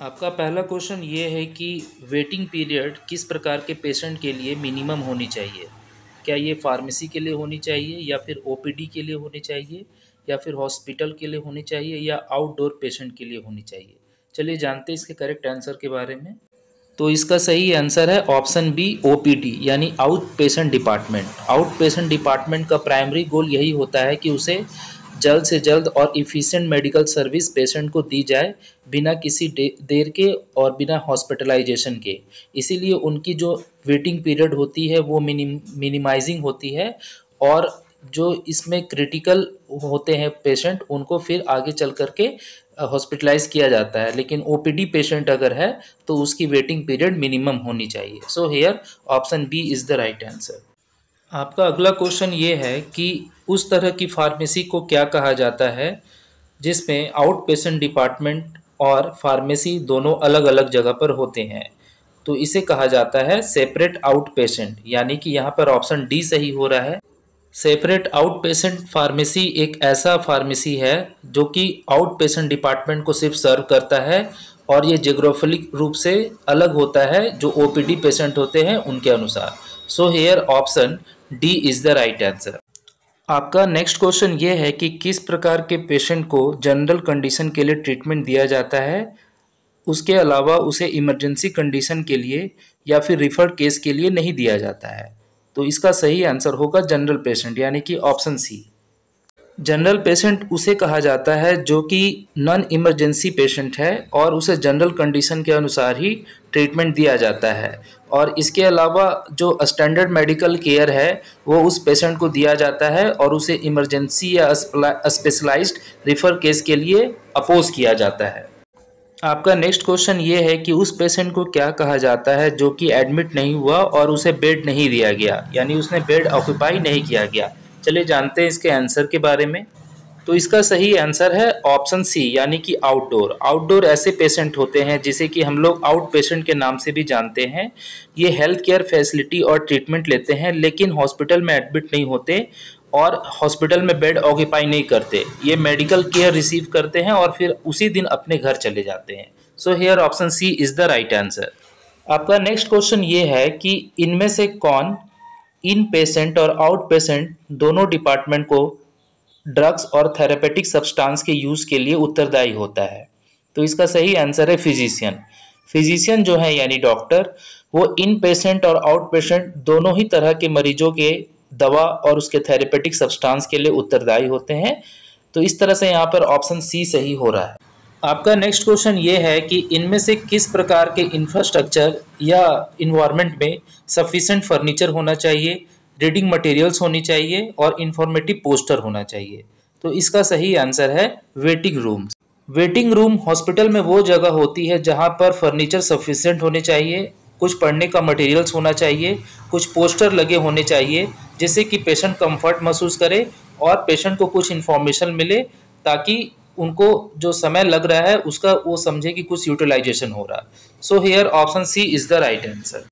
आपका पहला क्वेश्चन ये है कि वेटिंग पीरियड किस प्रकार के पेशेंट के लिए मिनिमम होनी चाहिए। क्या ये फार्मेसी के लिए होनी चाहिए या फिर ओपीडी के लिए होनी चाहिए या फिर हॉस्पिटल के लिए होनी चाहिए या आउटडोर पेशेंट के लिए होनी चाहिए। चलिए जानते हैं इसके करेक्ट आंसर के बारे में। तो इसका सही आंसर है ऑप्शन बी ओपीडी यानी out patient department. Out patient department का प्राइमरी गोल यही होता है कि उसे जल्द से जल्द और इफ़िशिएंट मेडिकल सर्विस पेशेंट को दी जाए बिना किसी देर के और बिना हॉस्पिटलाइजेशन के। इसीलिए उनकी जो वेटिंग पीरियड होती है वो मिनिमाइजिंग होती है और जो इसमें क्रिटिकल होते हैं पेशेंट उनको फिर आगे चल करके हॉस्पिटलाइज किया जाता है। लेकिन ओपीडी पेशेंट अगर है तो उसकी वेटिंग पीरियड मिनिमम होनी चाहिए। So here option B is the right answer. आपका अगला क्वेश्चन ये है कि उस तरह की फार्मेसी को क्या कहा जाता है जिसमें आउट पेशेंट डिपार्टमेंट और फार्मेसी दोनों अलग अलग जगह पर होते हैं। तो इसे कहा जाता है सेपरेट आउट पेशेंट, यानी कि यहाँ पर ऑप्शन डी सही हो रहा है। सेपरेट आउट पेशेंट फार्मेसी एक ऐसा फार्मेसी है जो कि आउट पेशेंट डिपार्टमेंट को सिर्फ सर्व करता है और ये जियोग्राफिक रूप से अलग होता है जो ओपीडी पेशेंट होते हैं उनके अनुसार। सो here option D is the right answer. आपका नेक्स्ट क्वेश्चन ये है कि किस प्रकार के पेशेंट को जनरल कंडीशन के लिए ट्रीटमेंट दिया जाता है, उसके अलावा उसे इमरजेंसी कंडीशन के लिए या फिर रिफर्ड केस के लिए नहीं दिया जाता है। तो इसका सही आंसर होगा जनरल पेशेंट यानी कि ऑप्शन सी। जनरल पेशेंट उसे कहा जाता है जो कि नॉन इमरजेंसी पेशेंट है और उसे जनरल कंडीशन के अनुसार ही ट्रीटमेंट दिया जाता है और इसके अलावा जो स्टैंडर्ड मेडिकल केयर है वो उस पेशेंट को दिया जाता है और उसे इमरजेंसी या स्पेशलाइज्ड रिफर केस के लिए अपोज किया जाता है। आपका नेक्स्ट क्वेश्चन ये है कि उस पेशेंट को क्या कहा जाता है जो कि एडमिट नहीं हुआ और उसे बेड नहीं दिया गया, यानी उसने बेड ऑक्यूपाई नहीं किया गया। चलिए जानते हैं इसके आंसर के बारे में। तो इसका सही आंसर है ऑप्शन सी यानी कि आउटडोर। आउटडोर ऐसे पेशेंट होते हैं जिसे कि हम लोग आउट पेशेंट के नाम से भी जानते हैं। ये हेल्थ केयर फैसिलिटी और ट्रीटमेंट लेते हैं लेकिन हॉस्पिटल में एडमिट नहीं होते और हॉस्पिटल में बेड ऑक्यूपाई नहीं करते। ये मेडिकल केयर रिसीव करते हैं और फिर उसी दिन अपने घर चले जाते हैं। So here option C is the right answer. आपका नेक्स्ट क्वेश्चन ये है कि इनमें से कौन इन पेशेंट और आउट पेशेंट दोनों डिपार्टमेंट को ड्रग्स और थेरेपेटिक सब्सटेंस के यूज़ के लिए उत्तरदायी होता है। तो इसका सही आंसर है फिजिशियन। फिजिशियन जो है यानी डॉक्टर, वो इन पेशेंट और आउट पेशेंट दोनों ही तरह के मरीजों के दवा और उसके थेरेपेटिक सब्सटेंस के लिए उत्तरदायी होते हैं। तो इस तरह से यहाँ पर ऑप्शन सी सही हो रहा है। आपका नेक्स्ट क्वेश्चन ये है कि इनमें से किस प्रकार के इंफ्रास्ट्रक्चर या इन्वायरमेंट में सफिशिएंट फर्नीचर होना चाहिए, रीडिंग मटेरियल्स होनी चाहिए और इंफॉर्मेटिव पोस्टर होना चाहिए। तो इसका सही आंसर है waiting rooms. Waiting room hospital में वो जगह होती है जहाँ पर फर्नीचर सफिशिएंट होने चाहिए, कुछ पढ़ने का मटेरियल्स होना चाहिए, कुछ पोस्टर लगे होने चाहिए जिससे कि पेशेंट कंफर्ट महसूस करे और पेशेंट को कुछ इन्फॉर्मेशन मिले ताकि उनको जो समय लग रहा है उसका वो समझे कि कुछ यूटिलाइजेशन हो रहा है। So here option C is the right answer.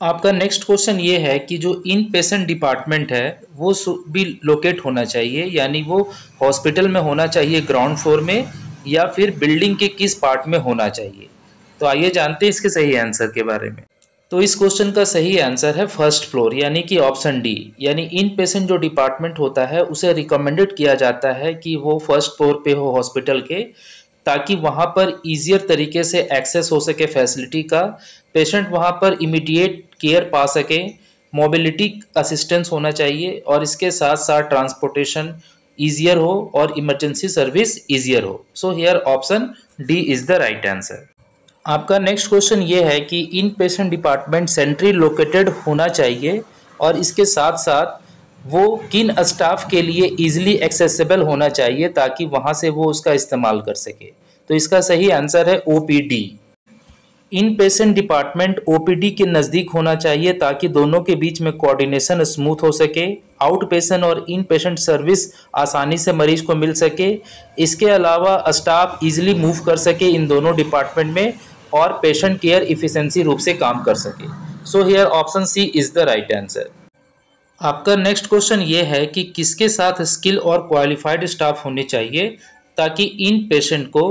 आपका नेक्स्ट क्वेश्चन ये है कि जो इन पेशेंट डिपार्टमेंट है वो भी लोकेट होना चाहिए, यानी वो हॉस्पिटल में होना चाहिए ग्राउंड फ्लोर में या फिर बिल्डिंग के किस पार्ट में होना चाहिए। तो आइए जानते हैं इसके सही आंसर के बारे में। तो इस क्वेश्चन का सही आंसर है फर्स्ट फ्लोर यानी कि ऑप्शन डी। यानी इन पेशेंट जो डिपार्टमेंट होता है उसे रिकमेंडेड किया जाता है कि वो फर्स्ट फ्लोर पे हो हॉस्पिटल के, ताकि वहाँ पर ईजियर तरीके से एक्सेस हो सके फैसिलिटी का, पेशेंट वहाँ पर इमीडिएट केयर पा सके, मोबिलिटी असिस्टेंस होना चाहिए और इसके साथ साथ ट्रांसपोर्टेशन ईजियर हो और इमरजेंसी सर्विस ईजियर हो। सो here option D is the right answer. आपका नेक्स्ट क्वेश्चन ये है कि इन पेशेंट डिपार्टमेंट सेंट्री लोकेटेड होना चाहिए और इसके साथ साथ वो किन स्टाफ के लिए इजीली एक्सेसिबल होना चाहिए ताकि वहाँ से वो उसका इस्तेमाल कर सके। तो इसका सही आंसर है ओपीडी। इन पेशेंट डिपार्टमेंट ओपीडी के नज़दीक होना चाहिए ताकि दोनों के बीच में कोऑर्डिनेशन स्मूथ हो सके, आउट पेशेंट और इन पेशेंट सर्विस आसानी से मरीज को मिल सके। इसके अलावा स्टाफ इजीली मूव कर सके इन दोनों डिपार्टमेंट में और पेशेंट केयर इफिशिएंसी रूप से काम कर सके। So here option C is the right answer. आपका नेक्स्ट क्वेश्चन ये है कि किसके साथ स्किल और क्वालिफाइड स्टाफ होने चाहिए ताकि इन पेशेंट को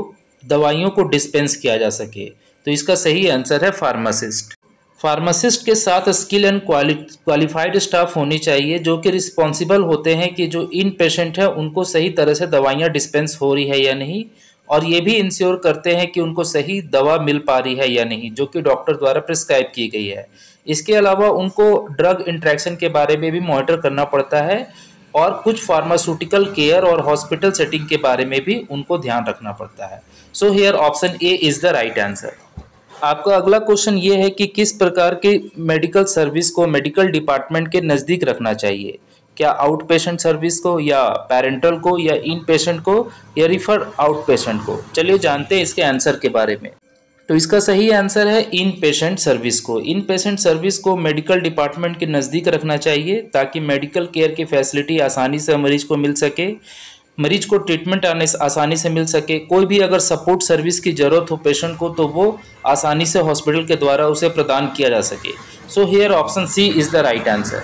दवाइयों को डिस्पेंस किया जा सके। तो इसका सही आंसर है फार्मासिस्ट। फार्मासिस्ट के साथ स्किल एंड क्वालिफाइड स्टाफ होनी चाहिए जो कि रिस्पॉन्सिबल होते हैं कि जो इन पेशेंट है उनको सही तरह से दवाइयाँ डिस्पेंस हो रही है या नहीं, और ये भी इंश्योर करते हैं कि उनको सही दवा मिल पा रही है या नहीं जो कि डॉक्टर द्वारा प्रिस्क्राइब की गई है। इसके अलावा उनको ड्रग इंट्रैक्शन के बारे में भी मॉनिटर करना पड़ता है, और कुछ फार्मास्यूटिकल केयर और हॉस्पिटल सेटिंग के बारे में भी उनको ध्यान रखना पड़ता है। सो here option A is the right answer. आपका अगला क्वेश्चन ये है कि किस प्रकार के मेडिकल सर्विस को मेडिकल डिपार्टमेंट के नज़दीक रखना चाहिए? क्या आउट पेशेंट सर्विस को, या पेरेंटल को, या इन पेशेंट को, या रिफर आउट पेशेंट को? चलिए जानते हैं इसके आंसर के बारे में। तो इसका सही आंसर है इन पेशेंट सर्विस को। इन पेशेंट सर्विस को मेडिकल डिपार्टमेंट के नज़दीक रखना चाहिए ताकि मेडिकल केयर की फैसिलिटी आसानी से मरीज को मिल सके, मरीज को ट्रीटमेंट आसानी से मिल सके। कोई भी अगर सपोर्ट सर्विस की ज़रूरत हो पेशेंट को तो वो आसानी से हॉस्पिटल के द्वारा उसे प्रदान किया जा सके। So here option C is the right answer.